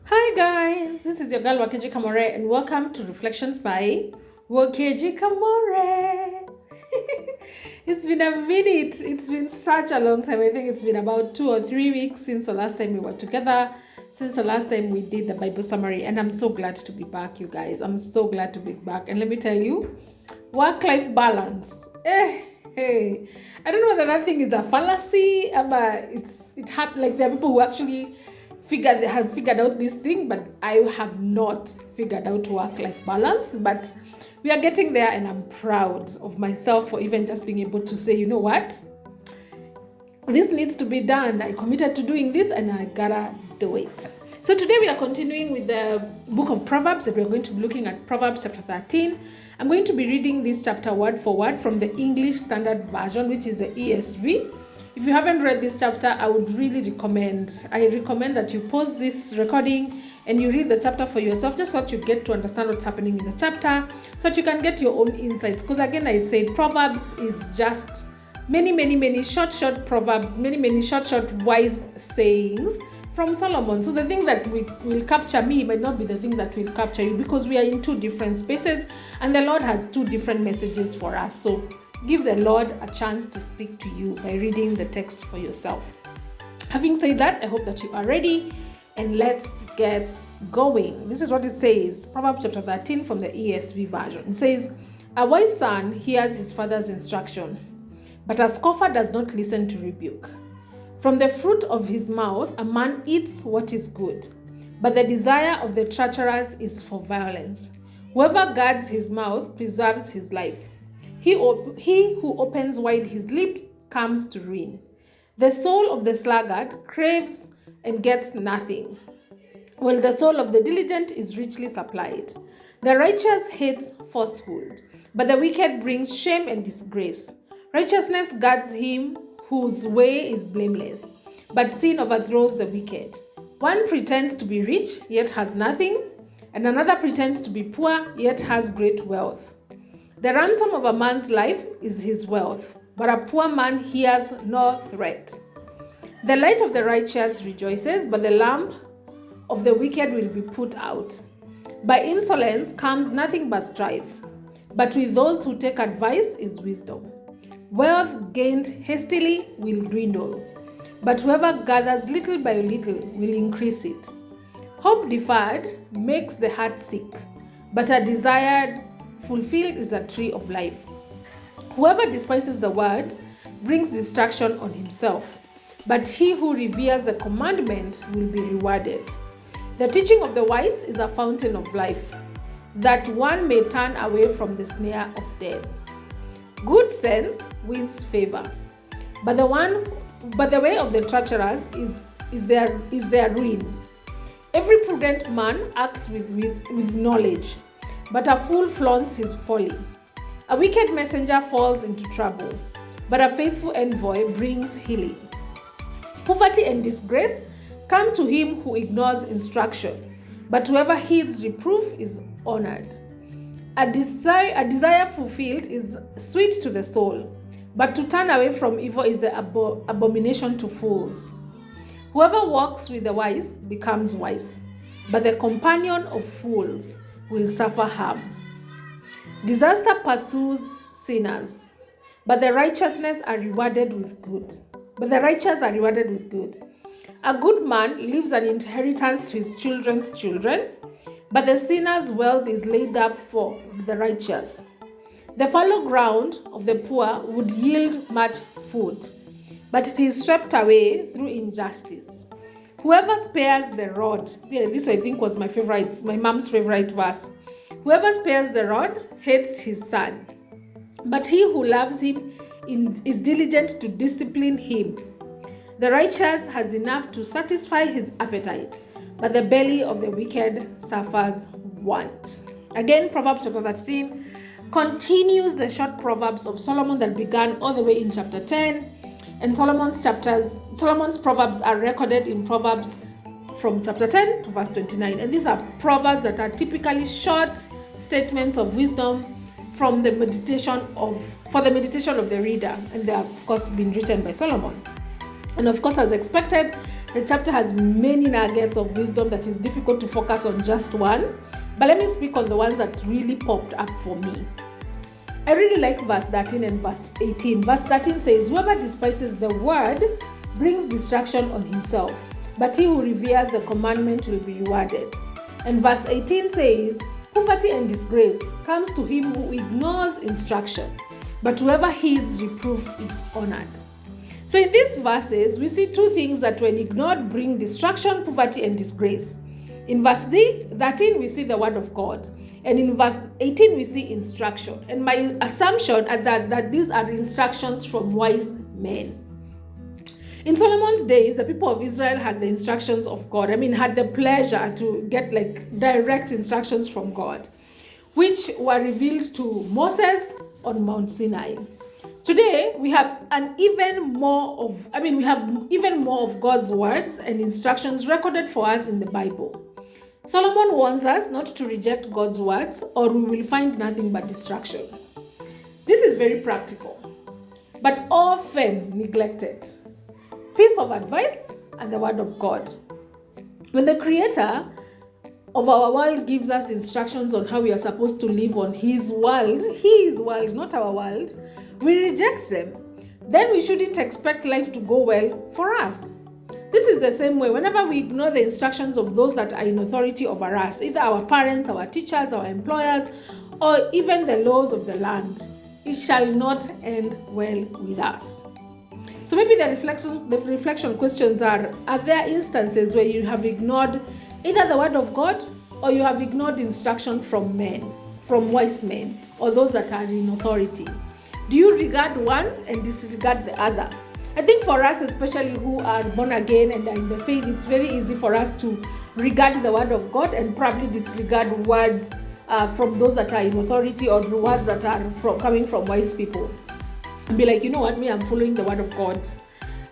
Hi guys, this is your girl Wakeji Kamore and welcome to Reflections by Wakeji Kamore. It's been a minute. It's been such a long time. I think it's been about 2 or 3 weeks since the last time we were together, since the last time we did the Bible summary, and I'm so glad to be back, you guys. I'm so glad to be back. And let me tell you, work-life balance. Hey. I don't know whether that thing is a fallacy, but like there are people who actually have figured out this thing, but I have not figured out work-life balance. But we are getting there, and I'm proud of myself for even just being able to say, you know what, this needs to be done. I committed to doing this, and I gotta do it. So today we are continuing with the book of Proverbs, and we're going to be looking at Proverbs Chapter 13. I'm going to be reading this chapter word for word from the English Standard Version, which is the ESV. If you haven't read this chapter, I recommend that you pause this recording and you read the chapter for yourself, just so that you get to understand what's happening in the chapter, so that you can get your own insights. Because again, I said Proverbs is just many short proverbs, many short wise sayings from Solomon. So the thing that will capture me might not be the thing that will capture you, because we are in two different spaces and the Lord has two different messages for us. So give the Lord a chance to speak to you by reading the text for yourself. Having said that, I hope that you are ready, and let's get going. This is what it says, Proverbs chapter 13 from the ESV version. It says, "A wise son hears his father's instruction, but a scoffer does not listen to rebuke. From the fruit of his mouth a man eats what is good, but the desire of the treacherous is for violence. Whoever guards his mouth preserves his life. He who opens wide his lips comes to ruin. The soul of the sluggard craves and gets nothing, while the soul of the diligent is richly supplied. The righteous hates falsehood, but the wicked brings shame and disgrace. Righteousness guards him whose way is blameless, but sin overthrows the wicked. One pretends to be rich, yet has nothing, and another pretends to be poor, yet has great wealth. The ransom of a man's life is his wealth, but a poor man hears no threat. The light of the righteous rejoices, but the lamp of the wicked will be put out. By insolence comes nothing but strife, but with those who take advice is wisdom. Wealth gained hastily will dwindle, but whoever gathers little by little will increase it. Hope deferred makes the heart sick, but a desired fulfilled is a tree of life. Whoever despises the word brings distraction on himself, but he who reveres the commandment will be rewarded. The teaching of the wise is a fountain of life, that one may turn away from the snare of death. Good sense wins favor, but the way of the treacherous is their ruin. Every prudent man acts with knowledge, but a fool flaunts his folly. A wicked messenger falls into trouble, but a faithful envoy brings healing. Poverty and disgrace come to him who ignores instruction, but whoever heeds reproof is honored. A desire fulfilled is sweet to the soul, but to turn away from evil is the abomination to fools. Whoever walks with the wise becomes wise, but the companion of fools will suffer harm. Disaster pursues sinners, but the righteous are rewarded with good. A good man leaves an inheritance to his children's children, but the sinner's wealth is laid up for the righteous. The fallow ground of the poor would yield much food, but it is swept away through injustice. Whoever spares the rod, this I think was my mom's favorite verse. Whoever spares the rod hates his son, but he who loves him is diligent to discipline him. The righteous has enough to satisfy his appetite, but the belly of the wicked suffers want. Again, Proverbs chapter 13 continues the short proverbs of Solomon that began all the way in chapter 10. And Solomon's proverbs are recorded in Proverbs from chapter 10 to verse 29. And these are proverbs that are typically short statements of wisdom for the meditation of the reader. And they have, of course, been written by Solomon. And of course, as expected, The chapter has many nuggets of wisdom that is difficult to focus on just one, but let me speak on the ones that really popped up for me. I really like verse 13 and verse 18. Verse 13 says, "Whoever despises the word brings destruction on himself, but he who reveres the commandment will be rewarded." And verse 18 says, "Poverty and disgrace comes to him who ignores instruction, but whoever heeds reproof is honored." So in these verses, we see two things that when ignored bring destruction, poverty, and disgrace. In verse 13, we see the word of God. And in verse 18, we see instruction. And my assumption is that these are instructions from wise men. In Solomon's days, the people of Israel had the instructions of God. Had the pleasure to get direct instructions from God, which were revealed to Moses on Mount Sinai. Today, we have even more of God's words and instructions recorded for us in the Bible. Solomon warns us not to reject God's words, or we will find nothing but destruction. This is very practical, but often neglected. Piece of advice and the word of God. When the creator of our world gives us instructions on how we are supposed to live on his world, not our world, we reject them. Then we shouldn't expect life to go well for us. This is the same way whenever we ignore the instructions of those that are in authority over us, either our parents, our teachers, our employers, or even the laws of the land. It shall not end well with us. So maybe the reflection questions are there instances where you have ignored either the word of God, or you have ignored instruction from men, from wise men, or those that are in authority? Do you regard one and disregard the other? I think for us, especially who are born again and are in the faith, it's very easy for us to regard the word of God and probably disregard words from those that are in authority, or the words that are coming from wise people. And be like, you know what, I'm following the word of God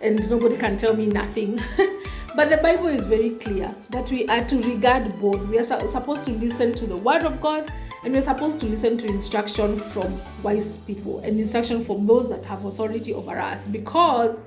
and nobody can tell me nothing. But the Bible is very clear that we are to regard both. We are supposed to listen to the word of God, and we're supposed to listen to instruction from wise people and instruction from those that have authority over us, because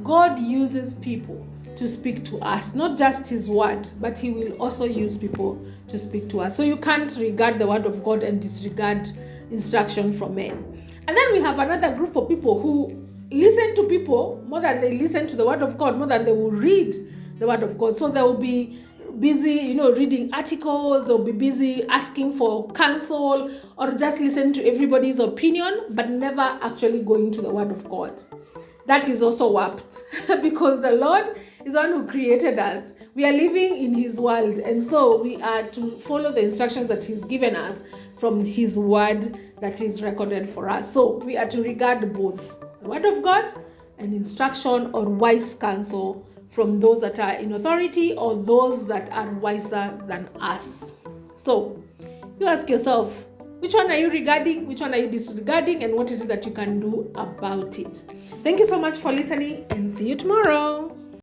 God uses people to speak to us, not just his word, but he will also use people to speak to us. So you can't regard the word of God and disregard instruction from men. And then we have another group of people who listen to people more than they listen to the word of God, more than they will read the word of God. So they will be busy, reading articles, or be busy asking for counsel, or just listen to everybody's opinion, but never actually going to the word of God. That is also warped because the Lord is the one who created us. We are living in his world, and so we are to follow the instructions that he's given us from his word that is recorded for us. So we are to regard both the word of God and instruction or wise counsel from those that are in authority or those that are wiser than us. So you ask yourself, which one are you regarding? Which one are you disregarding? And what is it that you can do about it? Thank you so much for listening, and see you tomorrow.